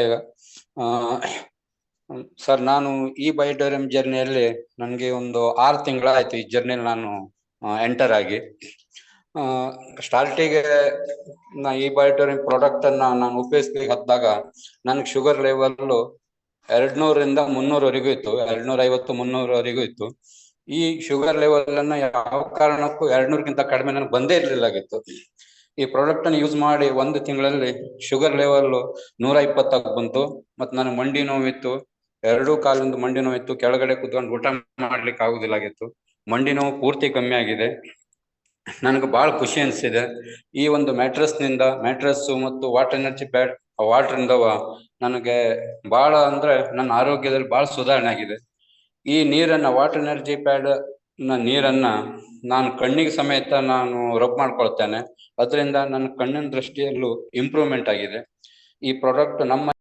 ಈಗ ಸರ್, ನಾನು ಈ ಬಯೋಟೋರಿಯಂ ಜರ್ನಿಯಲ್ಲಿ ನನಗೆ ಒಂದು 6 ತಿಂಗಳಾಯ್ತು ಈ ಜರ್ನಿಯಲ್ಲಿ ನಾನು ಎಂಟರ್ ಆಗಿ. ಸ್ಟಾರ್ಟಿಗೆ ಈ ಬಯೋಟೋರಿಯಂ ಪ್ರಾಡಕ್ಟ್ ಅನ್ನ ನಾನು ಉಪಯೋಗಿಸ್ಲಿಕ್ಕೆ ಹತ್ತಾಗ ನನಗೆ ಶುಗರ್ ಲೆವೆಲ್ 200ರಿಂದ 300ವರೆಗೂ ಇತ್ತು, 250 300ವರೆಗೂ ಇತ್ತು. ಈ ಶುಗರ್ ಲೆವೆಲ್ ಅನ್ನ ಯಾವ ಕಾರಣಕ್ಕೂ 200ಕ್ಕಿಂತ ಕಡಿಮೆ ನನಗೆ ಬಂದೇ ಇರಲಿಲ್ಲಾಗಿತ್ತು. ಈ ಪ್ರಾಡಕ್ಟ್ ಅನ್ನು ಯೂಸ್ ಮಾಡಿ 1 ತಿಂಗಳಲ್ಲಿ ಶುಗರ್ ಲೆವೆಲ್ 120 ಬಂತು. ಮತ್ತು ನನಗೆ ಮಂಡಿ ನೋವಿತ್ತು, 2 ಕಾಲಿಂದ ಮಂಡಿ ನೋವಿತ್ತು, ಕೆಳಗಡೆ ಕುತ್ಕೊಂಡು ಊಟ ಮಾಡ್ಲಿಕ್ಕೆ ಆಗುದಿಲ್ಲಾಗಿತ್ತು. ಮಂಡಿ ನೋವು ಪೂರ್ತಿ ಕಮ್ಮಿ ಆಗಿದೆ. ನನಗೆ ಬಹಳ ಖುಷಿ ಅನಿಸಿದೆ. ಈ ಒಂದು ಮ್ಯಾಟ್ರಸ್ ಮತ್ತು ವಾಟರ್ ಎನರ್ಜಿ ಪ್ಯಾಡ್ ವಾಟರ್ ಇಂದ ನನಗೆ ಬಹಳ ಅಂದ್ರೆ ನನ್ನ ಆರೋಗ್ಯದಲ್ಲಿ ಬಹಳ ಸುಧಾರಣೆ ಆಗಿದೆ. ಈ ನೀರನ್ನ ವಾಟರ್ ಎನರ್ಜಿ ಪ್ಯಾಡ್ ನೀರನ್ನ ನಾನು ಕಣ್ಣಿಗೆ ಸಮೇತ ನಾನು ರಬ್ ಮಾಡ್ಕೊಳ್ತೇನೆ. ಅದರಿಂದ ನನ್ನ ಕಣ್ಣಿನ ದೃಷ್ಟಿಯಲ್ಲೂ ಇಂಪ್ರೂವ್ಮೆಂಟ್ ಆಗಿದೆ. ಈ ಪ್ರಾಡಕ್ಟ್ ನಮ್ಮ